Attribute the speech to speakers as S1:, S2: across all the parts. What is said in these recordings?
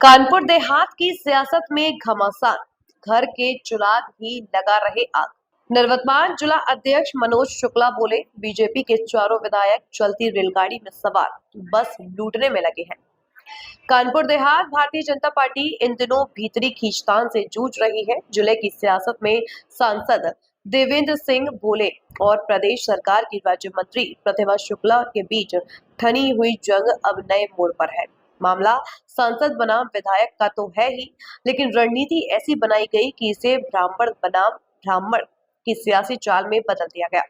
S1: कानपुर देहात की सियासत में घमासान, घर के चुनाव ही लगा रहे आग। निवर्तमान जिला अध्यक्ष मनोज शुक्ला बोले, बीजेपी के चारों विधायक चलती रेलगाड़ी में सवार बस लूटने में लगे हैं। कानपुर देहात भारतीय जनता पार्टी इन दिनों भीतरी खींचतान से जूझ रही है। जिले की सियासत में सांसद देवेंद्र सिंह भोले और प्रदेश सरकार की राज्य मंत्री प्रतिभा शुक्ला के बीच ठनी हुई जंग अब नए मोड़ पर है। मामला सांसद बनाम विधायक का तो है ही, लेकिन रणनीति ऐसी बनाई गई कि इसे ब्राह्मण बनाम ब्राह्मण की सियासी चाल में बदल दिया गया।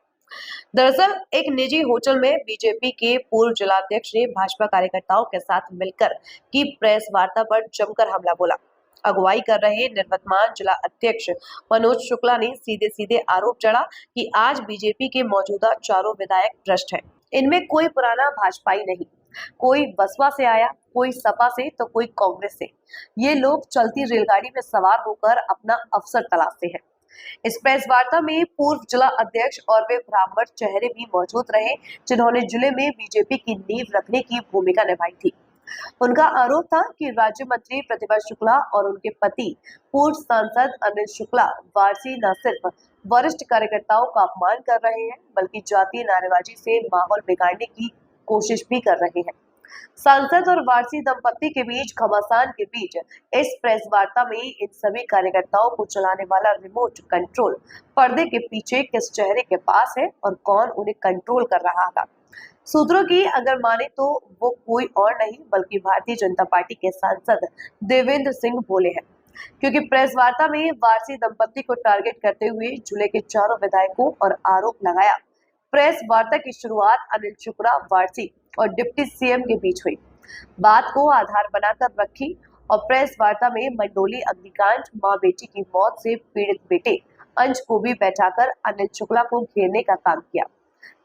S1: दरअसल एक निजी होटल में बीजेपी के पूर्व जिलाध्यक्ष ने भाजपा कार्यकर्ताओं के साथ मिलकर की प्रेस वार्ता पर जमकर हमला बोला। अगुवाई कर रहे निवर्तमान जिला अध्यक्ष मनोज शुक्ला ने सीधे सीधे आरोप चढ़ा कि आज बीजेपी के मौजूदा चारों विधायक भ्रष्ट हैं। इनमें कोई पुराना भाजपाई नहीं, कोई बसपा से आया, कोई सपा से तो कोई कांग्रेस से। ये लोग चलती रेलगाड़ी में सवार होकर अपना अवसर तलाशते हैं। इस प्रेस वार्ता में पूर्व जिला अध्यक्ष और वे ब्राह्मण चेहरे भी मौजूद रहे, जिन्होंने जिले में बीजेपी की नींव रखने की भूमिका निभाई थी। उनका आरोप था कि राज्य मंत्री प्रतिभा शुक्ला और उनके पति पूर्व सांसद अनिल शुक्ला वारसी न सिर्फ वरिष्ठ कार्यकर्ताओं का अपमान कर रहे हैं, बल्कि जातीय नारेबाजी से माहौल बिगाड़ने की कोशिश भी कर रहे हैं। सांसद और वारसी दंपत्ति के बीच घमासान के बीच इस प्रेस वार्ता में इन सभी कार्यकर्ताओं को चलाने वाला रिमोट कंट्रोल पर्दे के पीछे किस चेहरे के पास है और कौन उन्हें कंट्रोल कर रहा था। सूत्रों की अगर माने तो वो कोई और नहीं बल्कि भारतीय जनता पार्टी के सांसद देवेंद्र सिंह भोले हैं, क्योंकि प्रेस वार्ता में वारसी दंपत्ति को टारगेट करते हुए जिले के चारों विधायकों और आरोप लगाया। प्रेस वार्ता की शुरुआत अनिल शुक्ला वारसी और डिप्टी सीएम के बीच हुई। बात को आधार बनाकर रखी और प्रेस वार्ता में मंडोली अग्निकांड, मां बेटी की मौत से पीड़ित बेटे अंश को भी बैठाकर अनिल शुक्ला को घेरने का काम किया।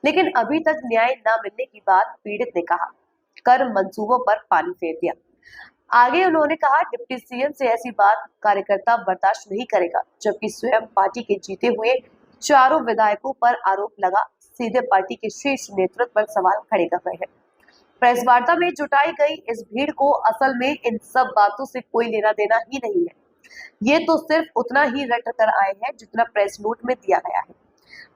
S1: लेकिन अभी तक न्याय न मिलने की बात पीड़ित ने कहा कर मंसूबों पर पानी फेर दिया। आगे उन्होंने कहा, डिप्टी सीएम से ऐसी बात कार्यकर्ता बर्दाश्त नहीं करेगा, जबकि स्वयं पार्टी के जीते हुए चारों विधायकों पर आरोप लगा सीधे पार्टी के शीर्ष नेतृत्व पर सवाल खड़े कर रहे हैं। प्रेस वार्ता में जुटाई गई इस भीड़ को असल में इन सब बातों से कोई लेना देना ही नहीं है। ये तो सिर्फ उतना ही रट कर आए हैं जितना प्रेस नोट में दिया गया है।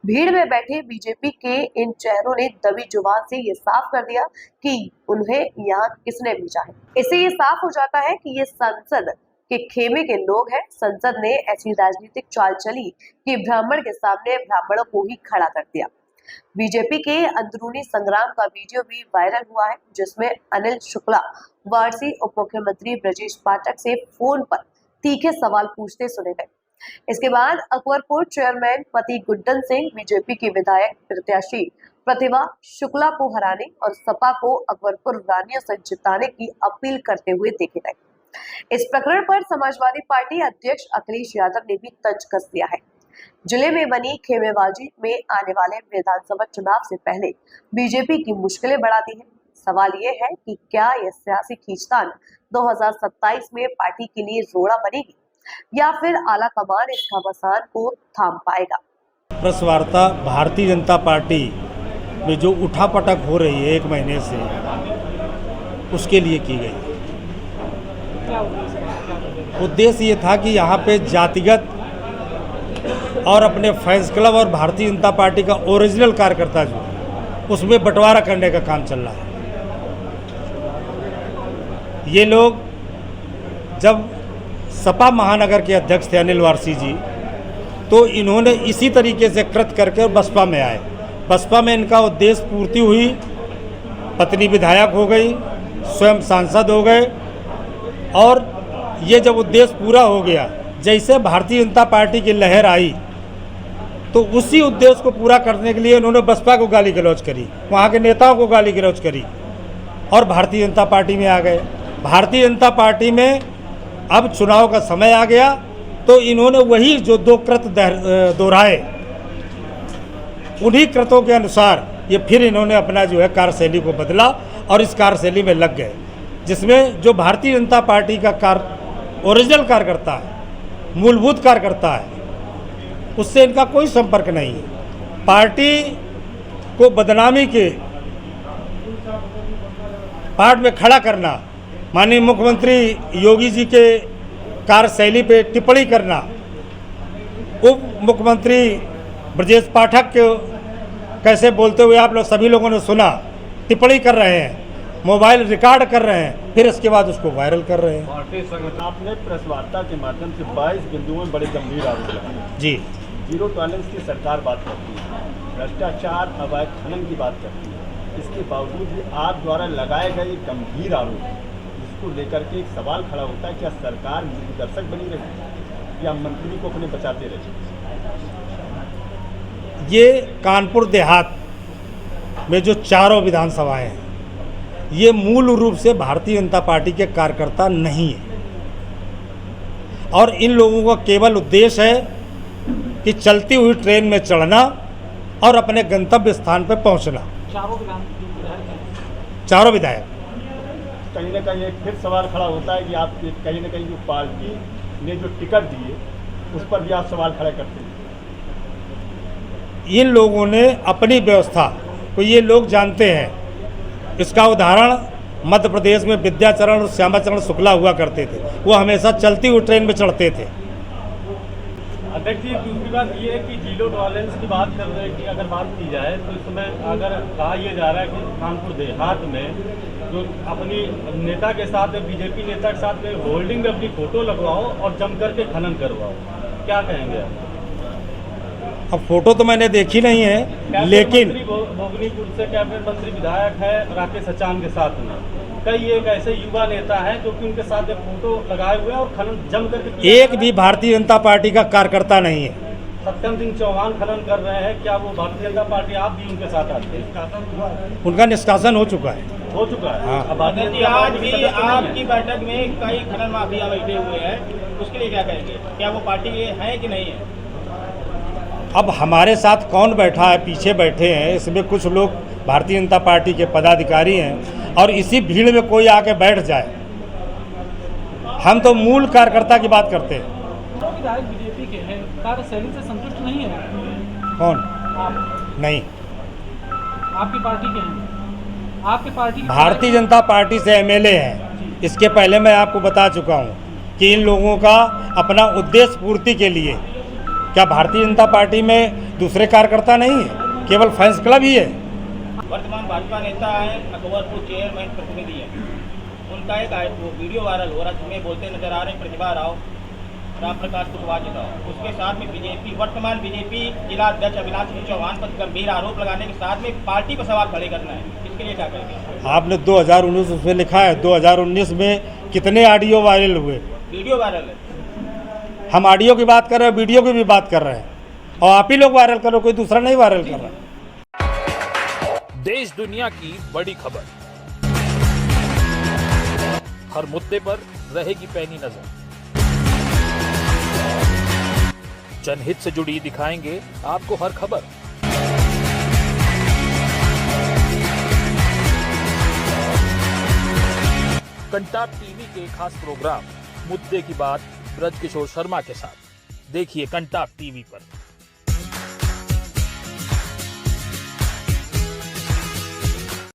S1: भीड़ में बैठे बीजेपी के इन चेहरों ने दबी जुबान से ये साफ कर दिया कि उन्हें यहाँ किसने भेजा है। इससे ये साफ हो जाता है कि ये संसद के खेमे के लोग हैं। संसद ने ऐसी राजनीतिक चाल चली कि ब्राह्मण के सामने ब्राह्मणों को ही खड़ा कर दिया। बीजेपी के अंदरूनी संग्राम का वीडियो भी वायरल हुआ है, जिसमें अनिल शुक्ला वारसी उप मुख्यमंत्री ब्रजेश पाठक से फोन पर तीखे सवाल पूछते सुने गए। इसके बाद अकबरपुर चेयरमैन पति गुड्डन सिंह बीजेपी की विधायक प्रत्याशी प्रतिभा शुक्ला को हराने और सपा को अकबरपुर रानियों से जिताने की अपील करते हुए देखे गए। इस प्रकरण पर समाजवादी पार्टी अध्यक्ष अखिलेश यादव ने भी तंज कस दिया है। जिले में बनी खेमेबाजी में आने वाले विधानसभा चुनाव से पहले बीजेपी की मुश्किलें बढ़ा दी है। सवाल ये है कि क्या यह सियासी खींचतान 2027 में पार्टी के लिए रोड़ा बनेगी या फिर आला कमान इस घमासान को थाम पाएगा।
S2: प्रेस वार्ता भारतीय जनता पार्टी में जो उठापटक हो रही है 1 महीने से, उसके लिए की गई। उद्देश्य ये था कि यहाँ पे जातिगत और अपने फैंस क्लब और भारतीय जनता पार्टी का ओरिजिनल कार्यकर्ता जो है उसमें बंटवारा करने का काम चल रहा है। ये लोग जब सपा महानगर के अध्यक्ष थे अनिल वारसी जी, तो इन्होंने इसी तरीके से कृत करके बसपा में आए। बसपा में इनका उद्देश्य पूर्ति हुई, पत्नी विधायक हो गई, स्वयं सांसद हो गए, और ये जब उद्देश्य पूरा हो गया, जैसे भारतीय जनता पार्टी की लहर आई तो उसी उद्देश्य को पूरा करने के लिए उन्होंने बसपा को गाली गलौज करी, वहाँ के नेताओं को गाली गलौज करी और भारतीय जनता पार्टी में आ गए। भारतीय जनता पार्टी में अब चुनाव का समय आ गया तो इन्होंने वही जो 2 कृत दोहराए, उन्हीं कृतों के अनुसार ये फिर इन्होंने अपना जो है कार्यशैली को बदला और इस कार्यशैली में लग गए, जिसमें जो भारतीय जनता पार्टी का ओरिजिनल कार्यकर्ता है, मूलभूत कार्यकर्ता है, उससे इनका कोई संपर्क नहीं है। पार्टी को बदनामी के पार्ट में खड़ा करना, माननीय मुख्यमंत्री योगी जी के कार्यशैली पे टिप्पणी करना, उप मुख्यमंत्री ब्रजेश पाठक के कैसे बोलते हुए आप लोग सभी लोगों ने सुना, टिप्पणी कर रहे हैं, मोबाइल रिकॉर्ड कर रहे हैं, फिर इसके बाद उसको वायरल कर रहे हैं।
S3: भारतीय संगठन आपने प्रेस वार्ता के माध्यम से 22 बिंदुओं में बड़े गंभीर आरोप लगाए।
S2: जी,
S3: जीरो टॉलरेंस की सरकार बात करती है, भ्रष्टाचार अवैध खनन की बात करती है। इसके बावजूद भी आप द्वारा लगाए गए गंभीर आरोप, जिसको लेकर के एक सवाल खड़ा होता है, क्या सरकार दर्शक बनी रही या मंत्री को अपने बचाते रहे?
S2: ये कानपुर देहात में जो चारों विधानसभाएं हैं, ये मूल रूप से भारतीय जनता पार्टी के कार्यकर्ता नहीं है, और इन लोगों का केवल उद्देश्य है कि चलती हुई ट्रेन में चढ़ना और अपने गंतव्य स्थान पर पहुंचना। चारों विधायक
S3: कहीं ना कहीं एक फिर सवाल खड़ा होता है कि आप कहीं ना कहीं जो पार्टी ने जो टिकट दिए उस पर भी आप सवाल खड़ा करते हैं।
S2: इन लोगों ने अपनी व्यवस्था को ये लोग जानते हैं। इसका उदाहरण मध्य प्रदेश में विद्याचरण और श्यामाचरण शुक्ला हुआ करते थे, वो हमेशा चलती हुई ट्रेन में चढ़ते थे।
S3: अध्यक्ष जी, दूसरी बात ये है कि जीरो टॉलरेंस की बात कर रहे हैं कि अगर बात की जाए तो इस समय अगर कहा यह जा रहा है कि कानपुर देहात में जो अपनी नेता के साथ बीजेपी नेता के साथ में होल्डिंग में अपनी फोटो लगवाओ और जम करके खनन करवाओ, क्या कहेंगे आप?
S2: अब फोटो तो मैंने देखी नहीं है, लेकिन
S3: भोगनीपुर से कैबिनेट मंत्री विधायक है राकेश अचान के साथ में कई एक ऐसे युवा नेता हैं जो कि उनके साथ एक फोटो लगाए हुए हैं और खनन जम करके
S2: एक भी भारतीय जनता पार्टी का कार्यकर्ता नहीं है।
S3: सत्यम सिंह चौहान खनन कर रहे हैं, क्या वो भारतीय जनता पार्टी आप भी उनके साथ आते हैं?
S2: उनका निष्कासन हो चुका है।
S3: हो चुका है।
S2: हाँ।
S3: अब
S4: आज भी आपकी बैठक में कई खनन माफिया बैठे हुए हैं, उसके लिए क्या कहेंगे? क्या वो पार्टी के हैं कि नहीं है?
S2: अब हमारे साथ कौन बैठा है, पीछे बैठे हैं, इसमें कुछ लोग भारतीय जनता पार्टी के पदाधिकारी हैं, और इसी भीड़ में कोई आके बैठ जाए। हम तो मूल कार्यकर्ता की बात करते हैं।
S5: तो विधायक बीजेपी के हैं, कार्यशैली से संतुष्ट नहीं है?
S2: कौन?
S5: आप
S2: नहीं,
S5: आपकी पार्टी के हैं, आपकी पार्टी के
S2: भारतीय जनता पार्टी से एमएलए हैं। इसके पहले मैं आपको बता चुका हूं कि इन लोगों का अपना उद्देश्य पूर्ति के लिए, क्या भारतीय जनता पार्टी में दूसरे कार्यकर्ता नहीं है, केवल फैंस क्लब ही है?
S4: वर्तमान भाजपा नेता हैं, अकबरपुर चेयरमैन प्रतिनिधि हैं, उनका एक वो वीडियो वायरल हो रहा है जिसमें बोलते नजर आ रहे हैं प्रतिभा राव, राम प्रकाश कुशवाहा जी राव। उसके साथ में वर्तमान बीजेपी जिला अध्यक्ष अविनाश सिंह चौहान पर गंभीर आरोप लगाने के साथ में पार्टी पर सवाल खड़े करना है, इसके लिए क्या करेंगे?
S2: आपने 2019 उसमें लिखा है, 2019 में कितने ऑडियो वायरल हुए?
S4: वीडियो वायरल है।
S2: हम ऑडियो की बात कर रहे हैं, वीडियो की भी बात कर रहे हैं, और आप ही लोग वायरल करो, कोई दूसरा नहीं वायरल कर रहा।
S6: देश दुनिया की बड़ी खबर, हर मुद्दे पर रहेगी पैनी नजर, जनहित से जुड़ी दिखाएंगे आपको हर खबर। कंटाप टीवी के खास प्रोग्राम मुद्दे की बात ब्रजकिशोर शर्मा के साथ देखिए कंटाप टीवी पर।